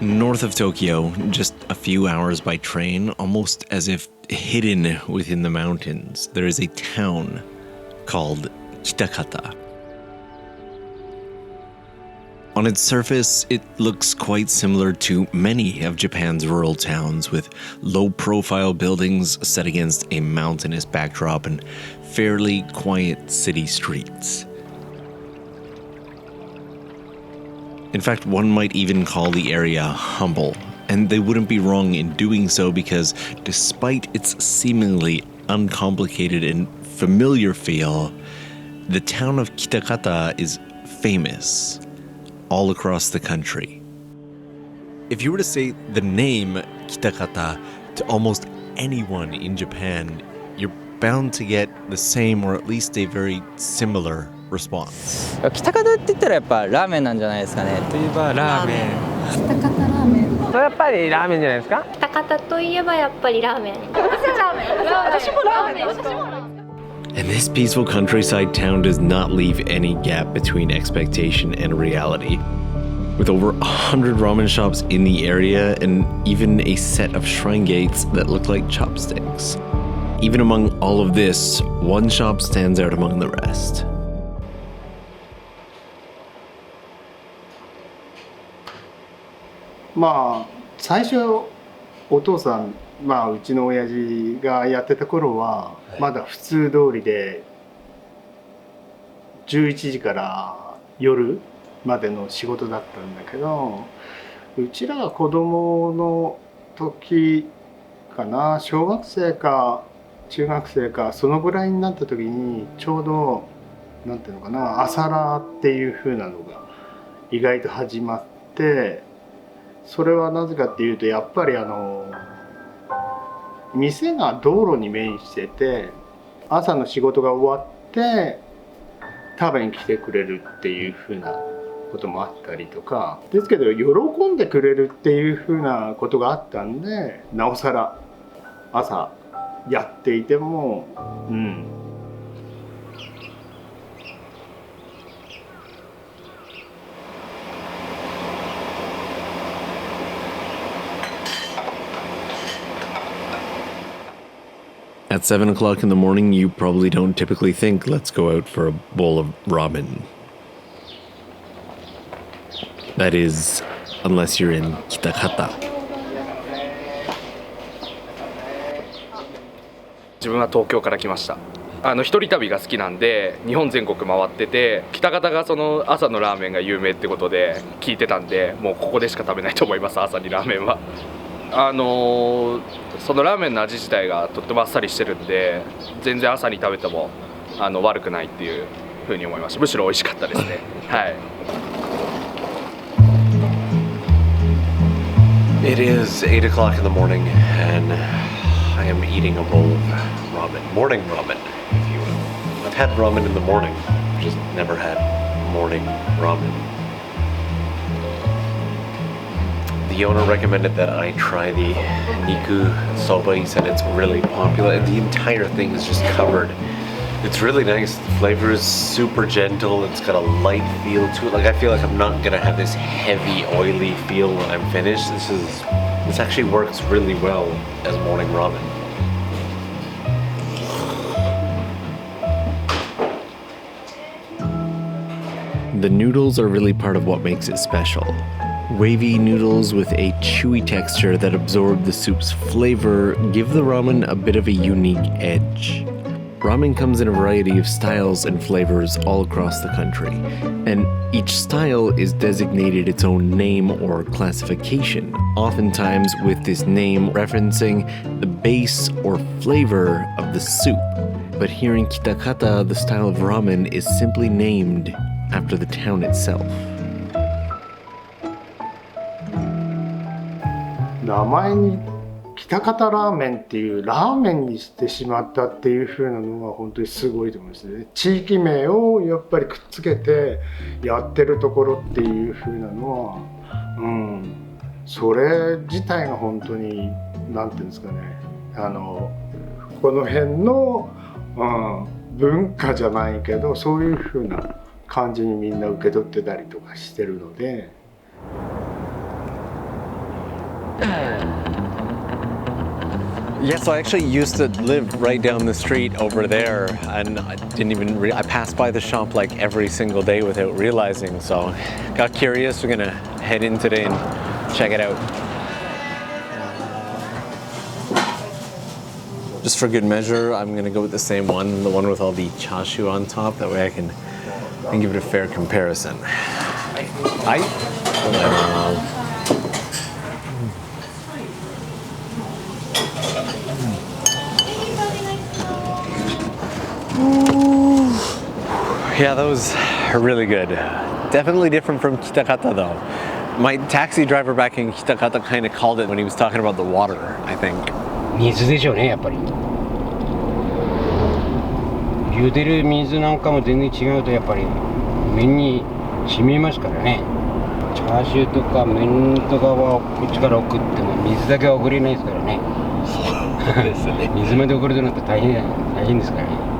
North of Tokyo, just a few hours by train, almost as if hidden within the mountains, there is a town called Kitakata. On its surface, it looks quite similar to many of Japan's rural towns, with low-profile buildings set against a mountainous backdrop and fairly quiet city streets. In fact, one might even call the area humble, and they wouldn't be wrong in doing so because despite its seemingly uncomplicated and familiar feel, the town of Kitakata is famous all across the country. If you were to say the name Kitakata to almost anyone in Japan, you're bound to get the same or at least a very similar response. 北方って言ったらやっぱラーメンなんじゃないですかね。といえばラーメン。北方ラーメン。それやっぱりラーメンじゃないですか。北方といえばやっぱりラーメン。私もラーメン。私もラーメン。 And this peaceful countryside town does not leave any gap between expectation and reality. With over 100 ramen shops in the area and even a set of shrine gates that look like chopsticks. Even among all of this, one shop stands out among the rest. まあ最初お父さん、うちの親父がやってた頃はまだ普通通りで11時から夜までの仕事だったんだけど、うちらが子供の時かな、小学生か中学生かそのぐらいになった時にちょうどなんていうのかな、朝ラーっていう風なのが意外と始まって、それはなぜかっていうとやっぱり店が道路に面してて朝の仕事が終わって食べに来てくれるっていう風なこともあったりとかですけど、喜んでくれるっていう風なことがあったんで、なおさら朝やっていてもAt 7 o'clock in the morning, you probably don't typically think, let's go out for a bowl of ramen. That is, unless you're in Kitakata. 自分は東京から来ました。一人旅が好きなんで日本全国回ってて、北方がその朝のラーメンが有名ってことで聞いてたんで、もうここでしか食べないと思います。朝にラーメンはそのラーメンの味自体がとってもあっさりしてるんで、全然朝に食べても悪くないっていう風に思いました。むしろ美味しかったですね。はい。It is 8 o'clock in the morning, and I am eating a bowl of ramen. Morning ramen, if you will. I've had ramen in the morning, just never had morning ramen. The owner recommended that I try the Niku soba. He said it's really popular, and the entire thing is just covered. It's really nice. The flavor is super gentle. It's got a light feel to it. Like I feel like I'm not gonna have this heavy, oily feel when I'm finished. This actually works really well as morning ramen. The noodles are really part of what makes it special. Wavy noodles with a chewy texture that absorb the soup's flavor give the ramen a bit of a unique edge. Ramen comes in a variety of styles and flavors all across the country, and each style is designated its own name or classification, oftentimes with this name referencing the base or flavor of the soup. But here in Kitakata, the style of ramen is simply named after the town itself. 名前に北方ラーメンっていうラーメンにしてしまったっていう風なのは本当にすごいと思いますね。地域名をやっぱりくっつけてやってるところっていう風なのは、それ自体が本当になんていうんですかね、この辺の、文化じゃないけどそういう風な感じにみんな受け取ってたりとかしてるので。Yeah, so I actually used to live right down the street over there, and I didn't even I passed by the shop like every single day without realizing, so got curious. We're gonna head in today and check it out. Just for good measure, I'm gonna go with the same one, the one with all the chashu on top. That way I can give it a fair comparison. Yeah, those are really good. Definitely different from Kitakata though. My taxi driver back in Kitakata kind of called it when he was talking about the water, I think. 水でしょうね、やっぱり。茹でる水なんかも全然違うとやっぱり麺に染みますからね。チャーシューとか麺とかはこっちから送っても水だけは送れないですからね。水まで送るとなったら大変ですからね。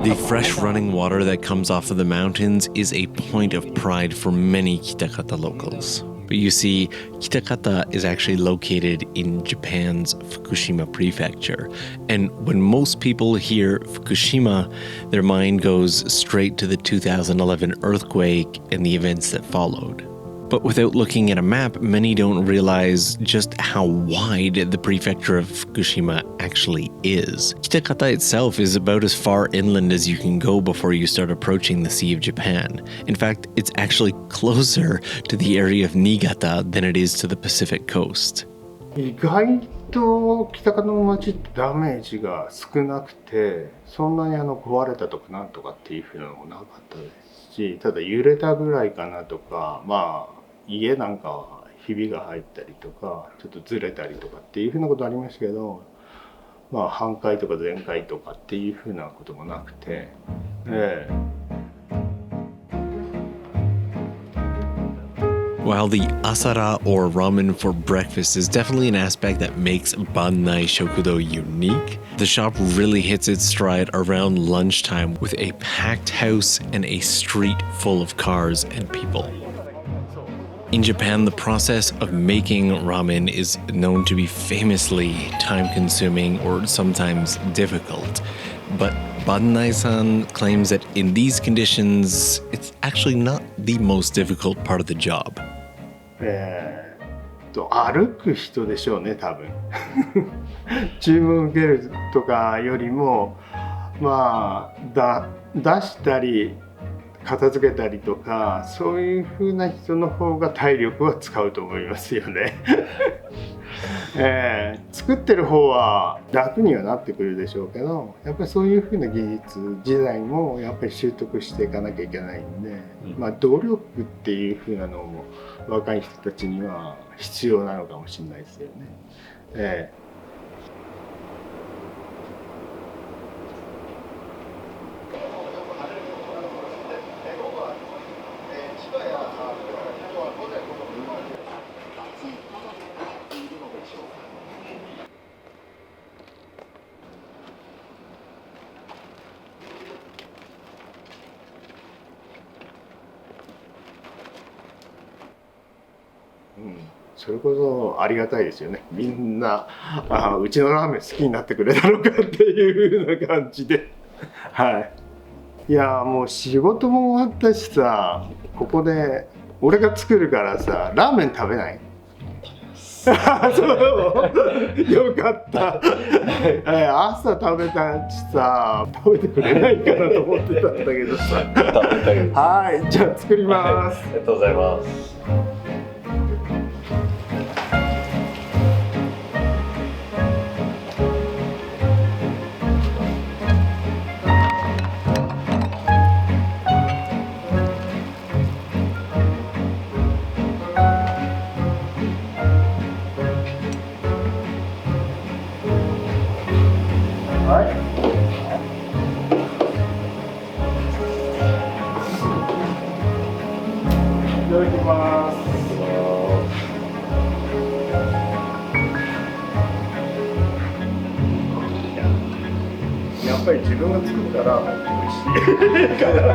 The fresh running water that comes off of the mountains is a point of pride for many Kitakata locals. But you see, Kitakata is actually located in Japan's Fukushima prefecture. And when most people hear Fukushima, their mind goes straight to the 2011 earthquake and the events that followed. But without looking at a map, many don't realize just how wide the prefecture of Fukushima actually is. Kitakata itself is about as far inland as you can go before you start approaching the Sea of Japan. In fact, it's actually closer to the area of Niigata than it is to the Pacific coast. 意外と北方の町ってダメージが少なくて、そんなに壊れたとかなんとかっていうふうなのもなかったですし、ただ揺れたぐらいかなとか、まあ家なんかはひびが入ったりとかちょっとずれたりとかっていうふうなことありましたけど、まあ半壊とか全壊とかっていうふうなこともなくて、While the asara or ramen for breakfast is definitely an aspect that makes Bannai Shokudo unique, the shop really hits its stride around lunchtime with a packed house and a street full of cars and people. In Japan, the process of making ramen is known to be famously time-consuming or sometimes difficult. But Bannai-san claims that in these conditions, it's actually not the most difficult part of the job. 歩く人でしょうね、多分。注文受けるとかよりも、まあ出したり片付けたりとか、そういう風な人の方が体力は使うと思いますよね。作ってる方は楽にはなってくるでしょうけど、やっぱりそういう風な技術自体もやっぱり習得していかなきゃいけないんで、まあ努力っていう風なのも若い人たちには必要なのかもしれないですよね。それこそありがたいですよね。みんなうちのラーメン好きになってくれたのかっていう風な感じで、はい。いやもう仕事も終わったしさ、ここで俺が作るからさ、ラーメン食べない？そうよかった。朝食べたしさ、食べてくれないかなと思ってたんだけどさ。はい、じゃあ作ります。ありがとうございます。いただきます。やっぱり自分が作ったら美味しいから。